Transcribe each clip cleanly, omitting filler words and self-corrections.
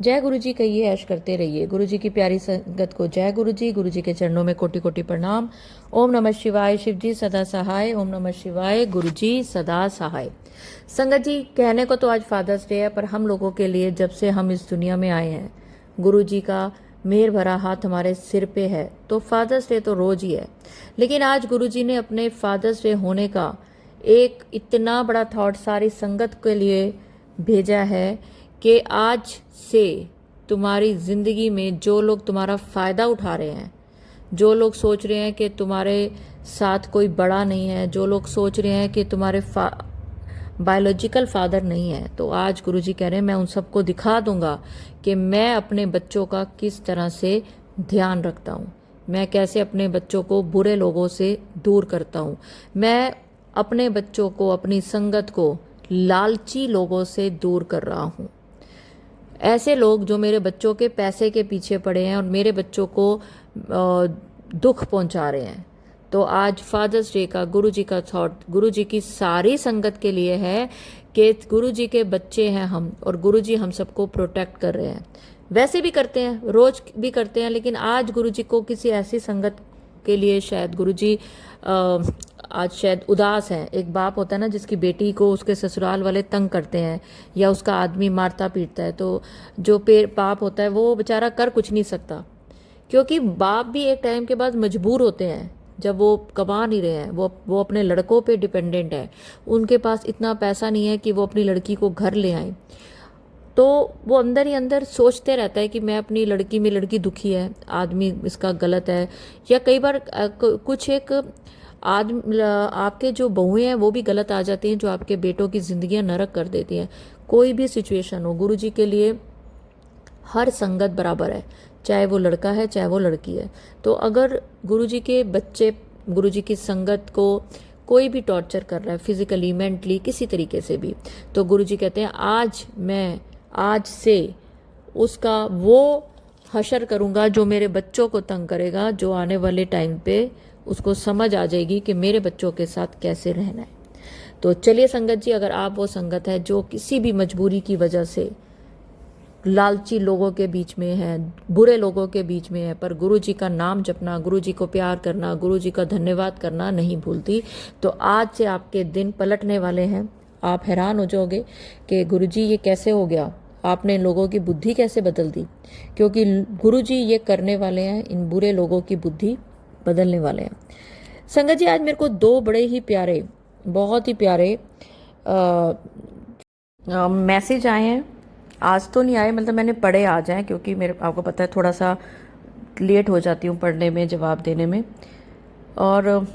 जय गुरु जी कहिए, ऐश करते रहिए। गुरु जी की प्यारी संगत को जय गुरु जी। गुरु जी के चरणों में कोटि कोटि प्रणाम। ओम नमः शिवाय। शिव जी सदा सहाय। ओम नमः शिवाय। गुरु जी सदा सहाय। संगत जी, कहने को तो आज फादर्स डे है, पर हम लोगों के लिए जब से हम इस दुनिया में आए हैं, गुरु जी का मेहर भरा हाथ हमारे सिर पे है, तो फादर्स डे तो रोज ही है। लेकिन आज गुरु जी ने अपने फादर्स डे होने का एक इतना बड़ा थॉट सारी संगत के लिए भेजा है कि आज से तुम्हारी जिंदगी में जो लोग तुम्हारा फायदा उठा रहे हैं, जो लोग सोच रहे हैं कि तुम्हारे साथ कोई बड़ा नहीं है, जो लोग सोच रहे हैं कि तुम्हारे बायोलॉजिकल फादर नहीं है, तो आज गुरुजी कह रहे हैं मैं उन सबको दिखा दूंगा कि मैं अपने बच्चों का किस तरह से ध्यान रखता हूँ, मैं कैसे अपने बच्चों को बुरे लोगों से दूर करता हूँ, मैं अपने बच्चों को, अपनी संगत को लालची लोगों से दूर कर रहा हूँ। ऐसे लोग जो मेरे बच्चों के पैसे के पीछे पड़े हैं और मेरे बच्चों को दुख पहुंचा रहे हैं। तो आज फादर्स डे का गुरु जी का थॉट गुरु जी की सारी संगत के लिए है कि गुरु जी के बच्चे हैं हम, और गुरु जी हम सबको प्रोटेक्ट कर रहे हैं। वैसे भी करते हैं, रोज भी करते हैं, लेकिन आज गुरु जी को किसी ऐसी संगत के लिए शायद गुरु जी आज शायद उदास हैं। एक बाप होता है ना जिसकी बेटी को उसके ससुराल वाले तंग करते हैं या उसका आदमी मारता पीटता है, तो जो बाप होता है वो बेचारा कर कुछ नहीं सकता, क्योंकि बाप भी एक टाइम के बाद मजबूर होते हैं जब वो कमा नहीं रहे हैं, वो अपने लड़कों पे डिपेंडेंट है, उनके पास इतना पैसा नहीं है कि वो अपनी लड़की को घर ले आए, तो वो अंदर ही अंदर सोचते रहता है कि मैं अपनी लड़की में, लड़की दुखी है, आदमी इसका गलत है। या कई बार कुछ एक आदमी, आपके जो बहुएं हैं वो भी गलत आ जाती हैं, जो आपके बेटों की जिंदगियां नरक कर देती हैं। कोई भी सिचुएशन हो, गुरुजी के लिए हर संगत बराबर है, चाहे वो लड़का है चाहे वो लड़की है। तो अगर गुरुजी के बच्चे गुरुजी की संगत को कोई भी टॉर्चर कर रहा है, फिजिकली, मेंटली, किसी तरीके से भी, तो गुरुजी कहते हैं आज से उसका वो हशर करूंगा जो मेरे बच्चों को तंग करेगा, जो आने वाले टाइम पे उसको समझ आ जाएगी कि मेरे बच्चों के साथ कैसे रहना है। तो चलिए संगत जी, अगर आप वो संगत है जो किसी भी मजबूरी की वजह से लालची लोगों के बीच में है, बुरे लोगों के बीच में है, पर गुरु जी का नाम जपना, गुरु जी को प्यार करना, गुरु जी का धन्यवाद करना नहीं भूलती, तो आज से आपके दिन पलटने वाले हैं। आप हैरान हो जाओगे कि गुरु जी ये कैसे हो गया, आपने लोगों की बुद्धि कैसे बदल दी, क्योंकि गुरु जी ये करने वाले हैं, इन बुरे लोगों की बुद्धि बदलने वाले हैं। संगत जी, आज मेरे को दो बड़े ही प्यारे, बहुत ही प्यारे मैसेज आए हैं। आज तो नहीं आए, मतलब मैंने पढ़े आ जाए, क्योंकि मेरे आपको पता है थोड़ा सा लेट हो जाती हूँ पढ़ने में, जवाब देने में। और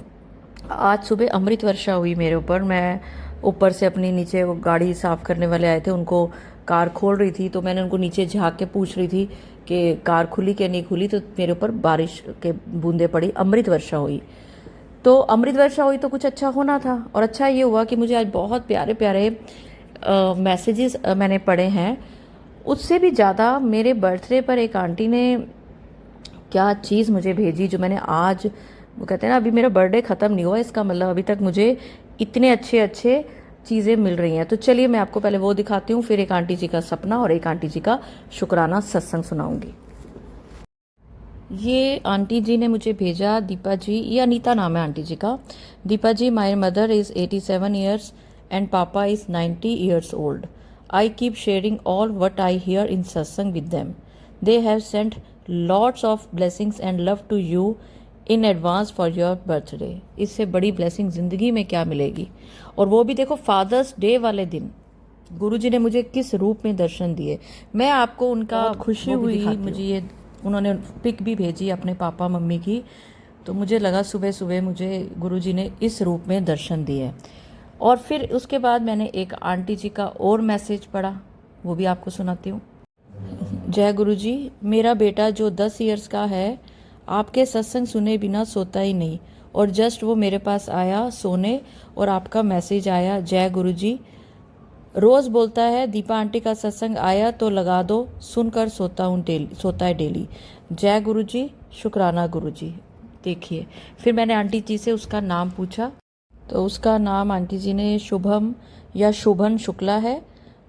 आज सुबह अमृत वर्षा हुई मेरे ऊपर। मैं ऊपर से अपनी नीचे, वो गाड़ी साफ़ करने वाले आए थे, उनको कार खोल रही थी, तो मैंने उनको नीचे झाँक के पूछ रही थी कि कार खुली कि नहीं खुली, तो मेरे ऊपर बारिश के बूंदे पड़ी, अमृत वर्षा हुई। तो अमृत वर्षा हुई तो कुछ अच्छा होना था, और अच्छा ये हुआ कि मुझे आज बहुत प्यारे प्यारे मैसेजेस मैंने पढ़े हैं। उससे भी ज़्यादा मेरे बर्थडे पर एक आंटी ने क्या चीज़ मुझे भेजी, जो मैंने आज, वो कहते हैं ना अभी मेरा बर्थडे ख़त्म नहीं हुआ, इसका मतलब अभी तक मुझे इतने अच्छे अच्छे चीज़ें मिल रही हैं। तो चलिए मैं आपको पहले वो दिखाती हूँ, फिर एक आंटी जी का सपना और एक आंटी जी का शुक्राना सत्संग सुनाऊंगी। ये आंटी जी ने मुझे भेजा, दीपा जी, ये अनीता नाम है आंटी जी का। Deepa ji, my mother is 87 years and पापा is 90 years old. I keep sharing all what I hear in satsang with them. They have sent lots of blessings and love to you in advance for your birthday. इससे बड़ी blessing जिंदगी में क्या मिलेगी। और वो भी देखो फादर्स डे वाले दिन गुरुजी ने मुझे किस रूप में दर्शन दिए। मैं आपको उनका खुशी हुई, मुझे ये उन्होंने पिक भी भेजी अपने पापा मम्मी की, तो मुझे लगा सुबह सुबह मुझे गुरुजी ने इस रूप में दर्शन दिए। और फिर उसके बाद मैंने एक आंटी जी का और मैसेज पढ़ा, वो भी आपको सुनाती हूँ। जय गुरु जी, मेरा बेटा जो 10 इयर्स का है, आपके सत्संग सुने बिना सोता ही नहीं, और जस्ट वो मेरे पास आया सोने और आपका मैसेज आया। जय गुरु जी, रोज़ बोलता है दीपा आंटी का सत्संग आया तो लगा दो, सुनकर सोता है डेली। जय गुरु जी, शुक्राना गुरु जी। देखिए, फिर मैंने आंटी जी से उसका नाम पूछा, तो उसका नाम आंटी जी ने शुभम या शुभन शुक्ला है,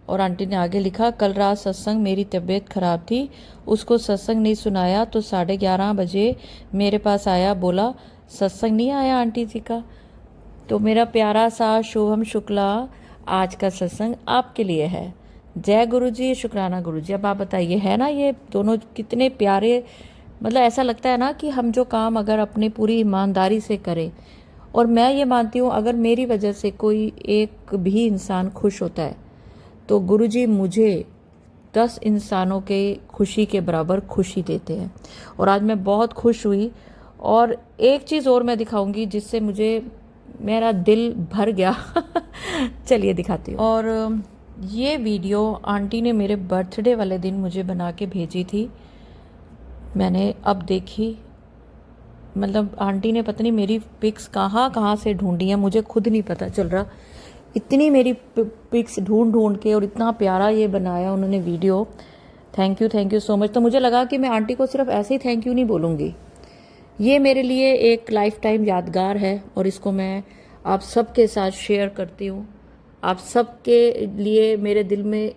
और आंटी ने आगे लिखा, कल रात सत्संग मेरी तबीयत ख़राब थी, उसको सत्संग नहीं सुनाया तो 11:30 बजे मेरे पास आया, बोला सत्संग नहीं आया आंटी जी का। तो मेरा प्यारा सा शुभम शुक्ला, आज का सत्संग आपके लिए है। जय गुरु जी, शुक्राना गुरु जी। अब आप बताइए, है ना ये दोनों कितने प्यारे। मतलब ऐसा लगता है ना कि हम जो काम अगर अपनी पूरी ईमानदारी से करें, और मैं ये मानती हूँ अगर मेरी वजह से कोई एक भी इंसान खुश होता है तो गुरुजी मुझे 10 इंसानों के खुशी के बराबर खुशी देते हैं। और आज मैं बहुत खुश हुई। और एक चीज़ और मैं दिखाऊंगी जिससे मुझे मेरा दिल भर गया। चलिए दिखाती हूँ। और ये वीडियो आंटी ने मेरे बर्थडे वाले दिन मुझे बना के भेजी थी। मैंने अब देखी, मतलब आंटी ने पता नहीं मेरी पिक्स कहाँ कहाँ से ढूंढी हैं, मुझे खुद नहीं पता चल रहा। इतनी मेरी पिक्स ढूंढ ढूंढ के और इतना प्यारा ये बनाया उन्होंने video. Thank you so much. तो मुझे लगा कि मैं आंटी को सिर्फ ऐसे ही थैंक यू नहीं बोलूँगी, ये मेरे लिए एक लाइफ टाइम यादगार है और इसको मैं आप सबके साथ शेयर करती हूँ। आप सबके लिए मेरे दिल में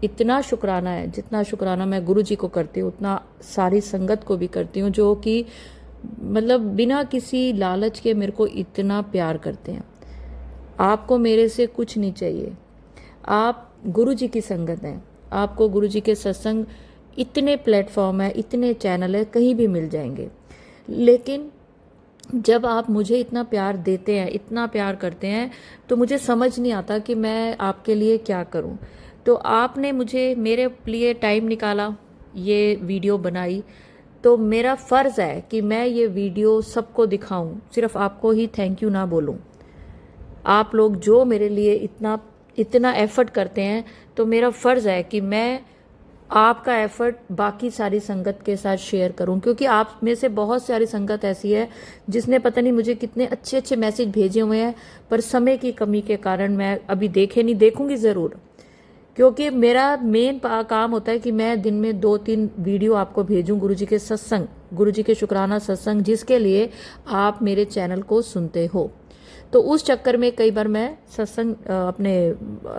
इतना शुक्राना है, जितना शुक्राना मैं गुरु जी को करती हूँ उतना सारी संगत को भी करती हूँ, जो कि मतलब बिना किसी लालच के मेरे को इतना प्यार करते हैं। आपको मेरे से कुछ नहीं चाहिए, आप गुरु जी की संगत हैं। आपको गुरु जी के सत्संग इतने प्लेटफॉर्म है, इतने चैनल है, कहीं भी मिल जाएंगे। लेकिन जब आप मुझे इतना प्यार देते हैं, इतना प्यार करते हैं, तो मुझे समझ नहीं आता कि मैं आपके लिए क्या करूं। तो आपने मुझे मेरे लिए टाइम निकाला, ये वीडियो बनाई, तो मेरा फ़र्ज़ है कि मैं ये वीडियो सबको दिखाऊं, सिर्फ आपको ही थैंक यू ना बोलूं। आप लोग जो मेरे लिए इतना एफर्ट करते हैं, तो मेरा फ़र्ज़ है कि मैं आपका एफर्ट बाकी सारी संगत के साथ शेयर करूं, क्योंकि आप में से बहुत सारी संगत ऐसी है जिसने पता नहीं मुझे कितने अच्छे अच्छे मैसेज भेजे हुए हैं, पर समय की कमी के कारण मैं अभी देखे नहीं। देखूंगी ज़रूर, क्योंकि मेरा मेन काम होता है कि मैं दिन में 2-3 वीडियो आपको भेजूं गुरुजी के सत्संग, गुरुजी के शुक्राना सत्संग, जिसके लिए आप मेरे चैनल को सुनते हो। तो उस चक्कर में कई बार मैं सत्संग अपने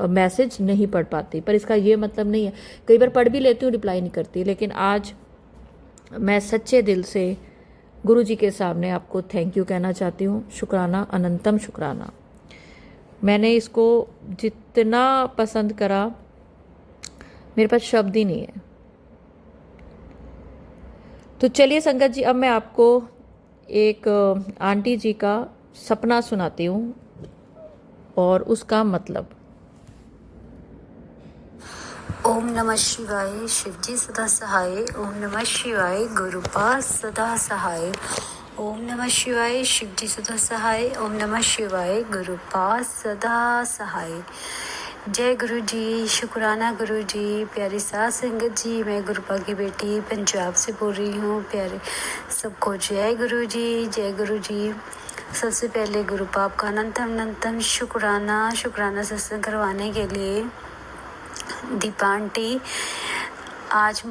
मैसेज नहीं पढ़ पाती, पर इसका ये मतलब नहीं है, कई बार पढ़ भी लेती हूँ, रिप्लाई नहीं करती। लेकिन आज मैं सच्चे दिल से गुरु जी के सामने आपको थैंक यू कहना चाहती हूँ। शुक्राना, अनंतम शुक्राना। मैंने इसको जितना पसंद करा, मेरे पास शब्द ही नहीं है। तो चलिए संगत जी, अब मैं आपको एक आंटी जी का सपना सुनाती हूँ और उसका मतलब। ओम नमः शिवाय, शिवजी सदा सहाय। ओम नमः शिवाय, गुरुपाद सदा सहाय। ओम नमः शिवाय, शिवजी सदा सहाय। ओम नमः शिवाय, गुरुपाद सदा सहाय। जय गुरु जी, शुक्राना गुरु जी। प्यारी साथ संगत जी, मैं गुरुपा की बेटी पंजाब से बोल रही हूँ। प्यारे सबको जय गुरु जी, जय गुरु जी। सबसे पहले गुरुपा आपका अनंतम शुक्राना सत्संग करवाने के लिए। दीपा आंटी, आज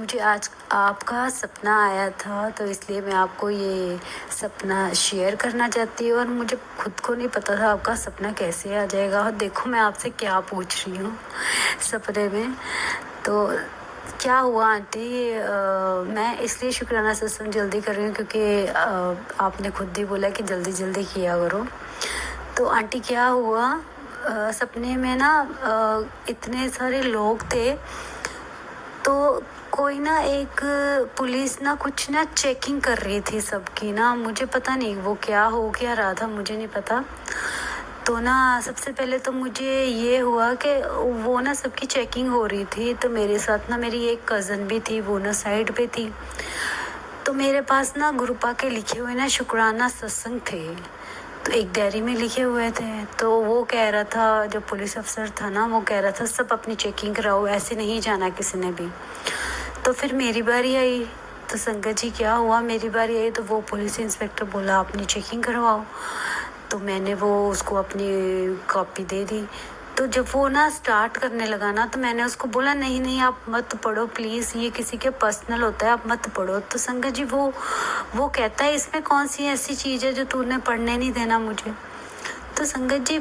आपका सपना आया था, तो इसलिए मैं आपको ये सपना शेयर करना चाहती हूँ। और मुझे खुद को नहीं पता था आपका सपना कैसे आ जाएगा। और देखो मैं आपसे क्या पूछ रही हूँ सपने में। तो क्या हुआ आंटी, मैं इसलिए शुक्राना सत्संग जल्दी कर रही हूँ क्योंकि आपने खुद ही बोला कि जल्दी जल्दी किया करो। तो आंटी क्या हुआ, सपने में ना इतने सारे लोग थे, तो कोई ना एक पुलिस ना कुछ ना चेकिंग कर रही थी सबकी ना। मुझे पता नहीं वो क्या हो क्या रहा था, मुझे नहीं पता। तो ना सबसे पहले तो मुझे ये हुआ कि वो ना सबकी चेकिंग हो रही थी, तो मेरे साथ ना मेरी एक कज़न भी थी, वो ना साइड पे थी। तो मेरे पास ना गुरुपा के लिखे हुए ना शुक्राना सत्संग थे, तो एक डायरी में लिखे हुए थे। तो वो कह रहा था, जो पुलिस अफसर था ना, वो कह रहा था सब अपनी चेकिंग कराओ, ऐसे नहीं जाना किसी ने भी। तो फिर मेरी बारी आई, तो संगत जी क्या हुआ, मेरी बारी आई तो वो पुलिस इंस्पेक्टर बोला अपनी चेकिंग करवाओ। तो मैंने वो उसको अपनी कॉपी दे दी। तो जब वो ना स्टार्ट करने लगा ना, तो मैंने उसको बोला नहीं नहीं आप मत पढ़ो प्लीज़, ये किसी के पर्सनल होता है, आप मत पढ़ो। तो संगत जी वो कहता है इसमें कौन सी ऐसी चीज़ है जो तूने पढ़ने नहीं देना मुझे। तो संगत जी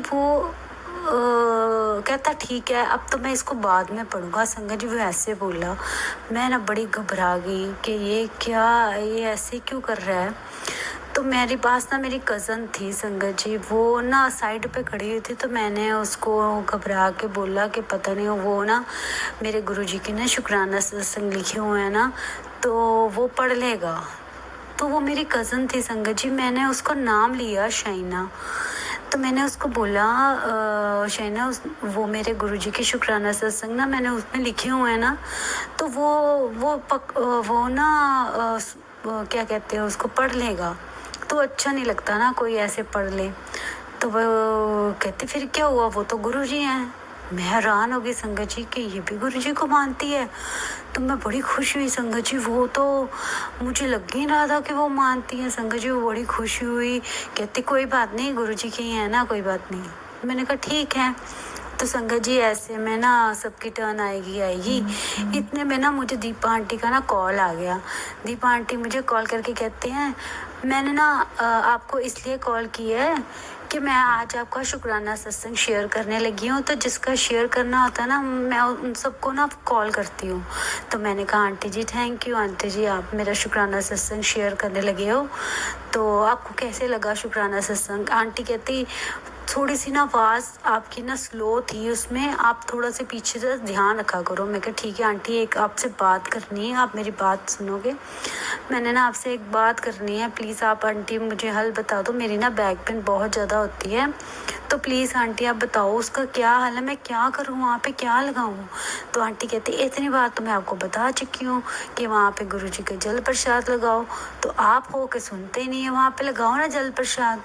कहता ठीक है, अब तो मैं इसको बाद में पढ़ूंगा। संगत जी वो ऐसे बोला। मैं ना बड़ी घबरा गई कि ये क्या, ये ऐसे क्यों कर रहा है। तो मेरे पास ना मेरी कज़न थी संगत जी, वो ना साइड पे खड़ी हुई थी। तो मैंने उसको घबरा के बोला कि पता नहीं वो ना मेरे गुरुजी के ना शुक्राना सत्संग लिखे हुए हैं ना, तो वो पढ़ लेगा। तो वो मेरी कज़न थी संगत जी, मैंने उसको नाम लिया शाइना। तो मैंने उसको बोला शाइना, वो मेरे गुरुजी के शुक्राना सत्संग ना मैंने उसमें लिखे हुए हैं ना, तो वो ना क्या कहते हैं उसको पढ़ लेगा। तो अच्छा नहीं लगता ना कोई ऐसे पढ़ ले। तो वो कहते फिर क्या हुआ, वो तो गुरुजी हैं। मैं हैरान हो गई संगत जी कि ये भी गुरुजी को मानती है। तो मैं बड़ी खुश हुई संगत जी, वो तो मुझे लग ही रहा था कि वो मानती है संगत जी। वो बड़ी खुशी हुई, कहती कोई बात नहीं, गुरुजी की है ना, कोई बात नहीं। मैंने कहा ठीक है। तो संगत जी ऐसे में ना सबकी टर्न आएगी। इतने में ना मुझे दीपा आंटी का ना कॉल आ गया। दीपा आंटी मुझे कॉल करके कहते हैं मैंने ना आपको इसलिए कॉल की है कि मैं आज आपका शुक्राना सत्संग शेयर करने लगी हूँ। तो जिसका शेयर करना होता है ना, मैं उन सबको ना कॉल करती हूँ। तो मैंने कहा aunty ji thank you aunty ji, आप मेरा शुक्राना सत्संग शेयर करने लगे हो। तो आपको कैसे लगा शुक्राना सत्संग। आंटी कहती थोड़ी सी ना आवाज़ आपकी ना स्लो थी, उसमें आप थोड़ा से पीछे से ध्यान रखा करो। मैं कहा ठीक है आंटी, एक आपसे बात करनी है, आप मेरी बात सुनोगे। मैंने ना आपसे एक बात करनी है, प्लीज़ आप आंटी मुझे हल बता दो। मेरी ना बैक पेन बहुत ज़्यादा होती है, तो प्लीज़ आंटी आप बताओ उसका क्या हाल है, मैं क्या करूँ, वहाँ पे क्या लगाऊँ। तो आंटी कहती इतनी बात तो मैं आपको बता चुकी हूँ कि वहाँ पे गुरुजी के जल प्रसाद लगाओ। तो आप हो के सुनते ही नहीं है, वहाँ पे लगाओ ना जल प्रसाद।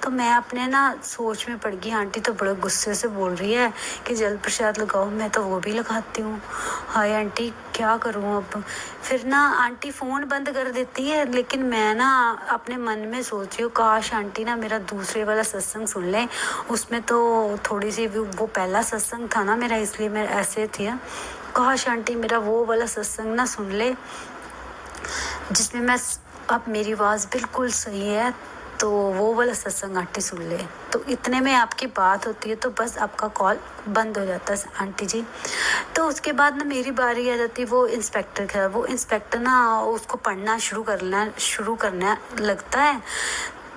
तो मैं अपने ना सोच में पड़ गई, आंटी तो बड़े गुस्से से बोल रही है कि जल प्रसाद लगाओ, मैं तो वो भी लगाती हूँ। हाय आंटी क्या करूँ अब। फिर ना आंटी फ़ोन बंद कर देती है, लेकिन मैं ना अपने मन में सोच रही हूँ काश आंटी ना मेरा दूसरे वाला सत्संग सुन ले। उसमें तो थोड़ी सी वो पहला सत्संग था ना मेरा, इसलिए मैं ऐसे थी। काश आंटी मेरा वो वाला सत्संग ना सुन ले जिसमें मैं अब मेरी आवाज़ बिल्कुल सही है, तो वो वाला सत्संग आंटी सुन ले। तो इतने में आपकी बात होती है तो बस आपका कॉल बंद हो जाता है आंटी जी। तो उसके बाद ना मेरी बारी आ जाती है। वो इंस्पेक्टर ना उसको पढ़ना शुरू करना लगता है।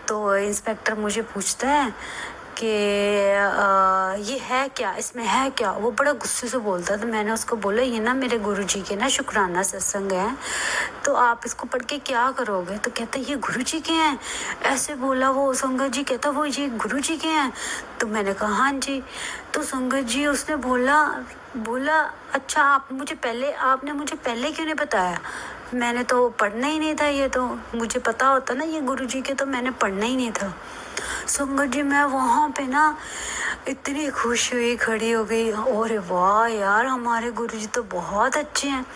तो इंस्पेक्टर मुझे पूछता है कि ये है क्या, इसमें है क्या। वो बड़ा गुस्से से बोलता है। तो मैंने उसको बोला ये ना मेरे गुरुजी के ना शुक्राना सत्संग है, तो आप इसको पढ़ के क्या करोगे। तो कहता है ये गुरुजी के हैं। ऐसे बोला वो संगत जी, कहता वो ये गुरुजी के हैं। तो मैंने कहा हाँ जी। तो संगत जी उसने बोला अच्छा आपने मुझे पहले क्यों नहीं बताया। मैंने तो पढ़ना ही नहीं था, ये तो मुझे पता होता ना ये गुरुजी के, तो मैंने पढ़ना ही नहीं था। संगत जी मैं वहाँ पे ना इतनी खुश हुई, खड़ी हो गई, और वाह यार हमारे गुरुजी तो बहुत अच्छे हैं।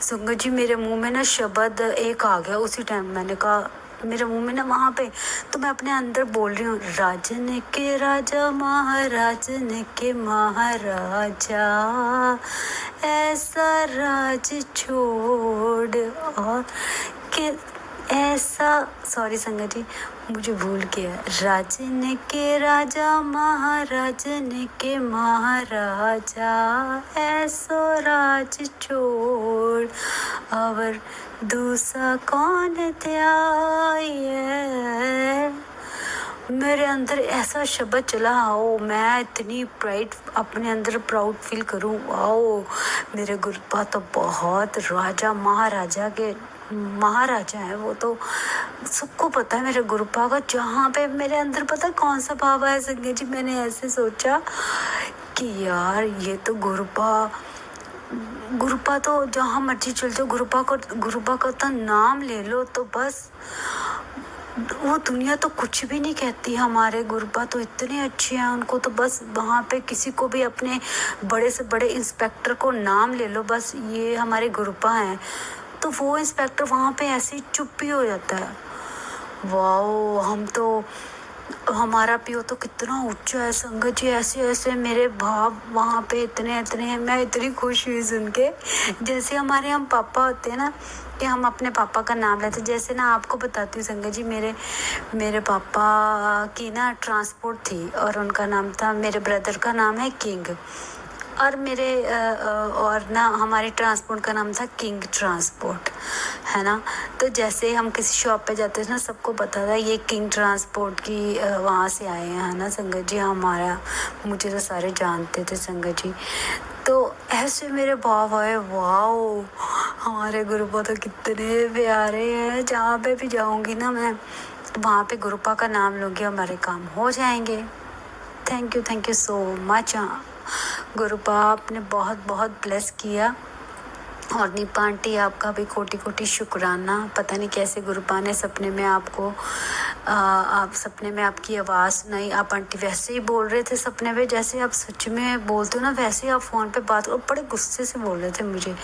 संगत जी मेरे मुंह में ना शब्द एक आ गया उसी टाइम। मैंने कहा मेरे मुंह में ना वहाँ पे, तो मैं अपने अंदर बोल रही हूँ राजन के राजा महाराजन के महाराजा, ऐसा राज छोड़ और के ऐसा, सॉरी संगत जी मुझे भूल गया। राजन के राजा महाराजन के महाराजा, ऐसो राज छोड़ और दूसरा कौन त्याए। मेरे अंदर ऐसा शब्द चला, आओ मैं इतनी प्राइड अपने अंदर प्राउड फील करूँ। आओ मेरे गुरुपा तो बहुत राजा महाराजा के महाराजा है। वो तो सबको पता है मेरे गुरुपा का। जहाँ पे मेरे अंदर पता कौन सा भाव है संगत जी, मैंने ऐसे सोचा कि यार ये तो गुरुपा तो जहाँ मर्जी चल जाओ, गुरुपा का तो नाम ले लो तो बस वो दुनिया तो कुछ भी नहीं कहती। हमारे गुरुपा तो इतने अच्छे हैं, उनको तो बस वहाँ पे किसी को भी अपने बड़े से बड़े इंस्पेक्टर को नाम ले लो, बस ये हमारे गुरुपा हैं, तो वो इंस्पेक्टर वहाँ पे ऐसे ही चुप ही हो जाता है। वाओ हम तो हमारा पियो तो कितना ऊंचा है संगत जी, ऐसे ऐसे मेरे भाव वहाँ पे इतने इतने हैं। मैं इतनी खुश हुई सुन के। जैसे हमारे हम पापा होते हैं ना, कि हम अपने पापा का नाम लेते, जैसे ना आपको बताती हूँ संगत जी, मेरे पापा की ना ट्रांसपोर्ट थी और उनका नाम था, मेरे ब्रदर का नाम है किंग, और मेरे और ना हमारी ट्रांसपोर्ट का नाम था किंग ट्रांसपोर्ट, है ना। तो जैसे हम किसी शॉप पे जाते थे ना, सबको पता था ये किंग ट्रांसपोर्ट की वहाँ से आए हैं, है ना संगत जी। हमारा मुझे तो सारे जानते थे संगत जी। तो ऐसे मेरे भाव आए, वाओ हमारे गुरुपा तो कितने प्यारे हैं। जहाँ पे भी जाऊँगी ना मैं, तो वहाँ पे गुरुपा का नाम लूँगी, हमारे काम हो जाएंगे। Thank you so much. गुरुपा आपने बहुत बहुत ब्लेस किया। और नीपा आंटी आपका भी कोटि कोटि शुक्राना। पता नहीं कैसे गुरुपा ने सपने में आपको आप सपने में आपकी आवाज़ सुनाई। आप आंटी वैसे ही बोल रहे थे सपने में, जैसे आप सच में बोलते हो ना, वैसे ही आप फ़ोन पे बात और बड़े गुस्से से बोल रहे थे मुझे।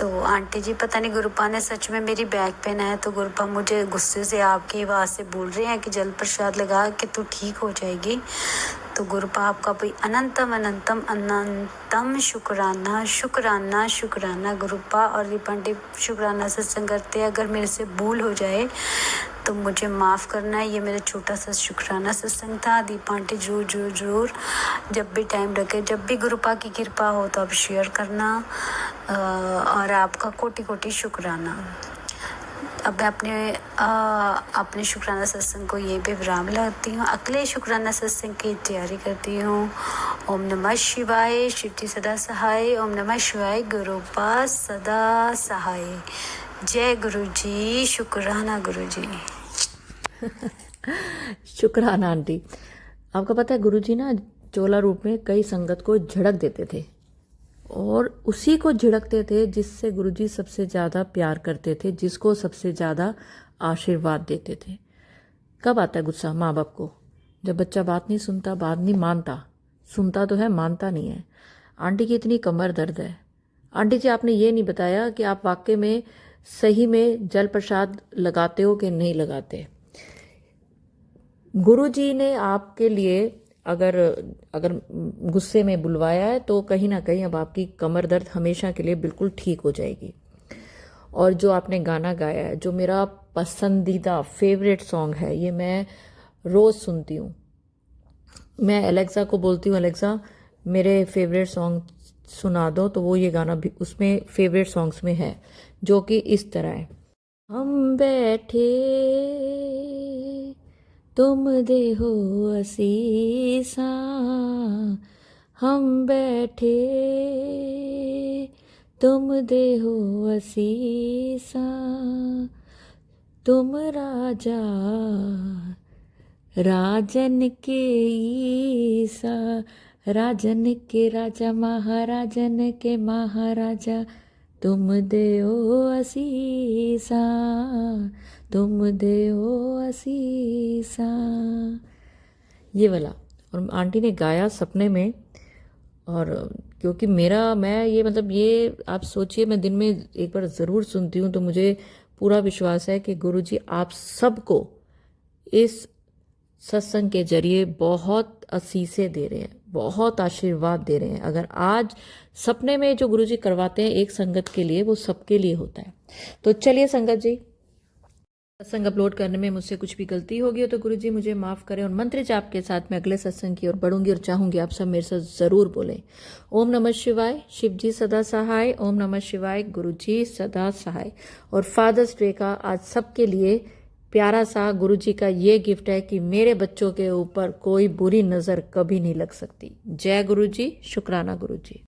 तो आंटी जी पता नहीं गुरुपा ने सच में मेरी बैक पेन है, तो गुरुपा मुझे गुस्से से आपकी आवाज़ से बोल रहे हैं कि जल प्रसाद लगा कि तू ठीक हो जाएगी। तो गुरुपा आपका भी अनंतम अनंतम अनंतम शुक्राना शुक्राना शुक्राना। गुरुपा और रिपंडी शुक्राना सत्संग करते हैं। अगर मेरे से भूल हो जाए तो मुझे माफ़ करना है। ये मेरा छोटा सा शुक्राना सत्संग था। दीपा आंटी जरूर जब भी टाइम लगे, जब भी गुरुपा की कृपा हो तो आप शेयर करना। और आपका कोटि कोटि शुक्राना। अब मैं अपने शुक्राना सत्संग को ये भी विराम लगाती हूँ। अगले शुक्राना सत्संग की तैयारी करती हूँ। ओम नमः शिवाय, शिव जी सदा सहाय। ओम नमः शिवाय, गुरुपा सदा सहाय। जय गुरु जी, शुक्राना गुरु जी। शुक्राना आंटी। आपको पता है गुरुजी ना चोला रूप में कई संगत को झड़क देते थे, और उसी को झिड़कते थे जिससे गुरुजी सबसे ज़्यादा प्यार करते थे, जिसको सबसे ज़्यादा आशीर्वाद देते थे। कब आता है गुस्सा माँ बाप को? जब बच्चा बात नहीं सुनता, बात नहीं मानता। सुनता तो है, मानता नहीं है। आंटी की इतनी कमर दर्द है। आंटी जी आपने ये नहीं बताया कि आप वाकई में सही में जल प्रसाद लगाते हो कि नहीं लगाते। गुरुजी ने आपके लिए अगर गुस्से में बुलवाया है तो कहीं ना कहीं अब आपकी कमर दर्द हमेशा के लिए बिल्कुल ठीक हो जाएगी। और जो आपने गाना गाया है, जो मेरा पसंदीदा फेवरेट सॉन्ग है, ये मैं रोज़ सुनती हूँ। मैं एलेक्सा को बोलती हूँ, एलेक्सा मेरे फेवरेट सॉन्ग सुना दो, तो वो ये गाना भी उसमें फेवरेट सॉन्ग्स में है, जो कि इस तरह है। हम बैठे तुम दे हो असीसा, हम बैठे तुम दे हो असीसा, तुम राजा राजन के ईसा, राजन के राजा महाराजन के महाराजा, तुम दे हो असीसा, तुम दे हो असीसा। ये वाला। और आंटी ने गाया सपने में। और क्योंकि मैं ये मतलब ये आप सोचिए, मैं दिन में एक बार ज़रूर सुनती हूँ, तो मुझे पूरा विश्वास है कि गुरुजी आप सबको इस सत्संग के जरिए बहुत असीसें दे रहे हैं, बहुत आशीर्वाद दे रहे हैं। अगर आज सपने में जो गुरुजी करवाते हैं एक संगत के लिए, वो सबके लिए होता है। तो चलिए संगत जी, सत्संग अपलोड करने में मुझसे कुछ भी गलती होगी हो तो गुरुजी मुझे माफ़ करें। और मंत्र जाप के साथ मैं अगले सत्संग की ओर बढ़ूंगी और चाहूंगी आप सब मेरे साथ ज़रूर बोलें। ओम नमः शिवाय, शिव जी सदा सहाय। ओम नमः शिवाय, गुरुजी सदा सहाय। और फादर्स डे का आज सबके लिए प्यारा सा गुरुजी का ये गिफ्ट है कि मेरे बच्चों के ऊपर कोई बुरी नज़र कभी नहीं लग सकती। जय गुरुजी, शुक्राना गुरुजी।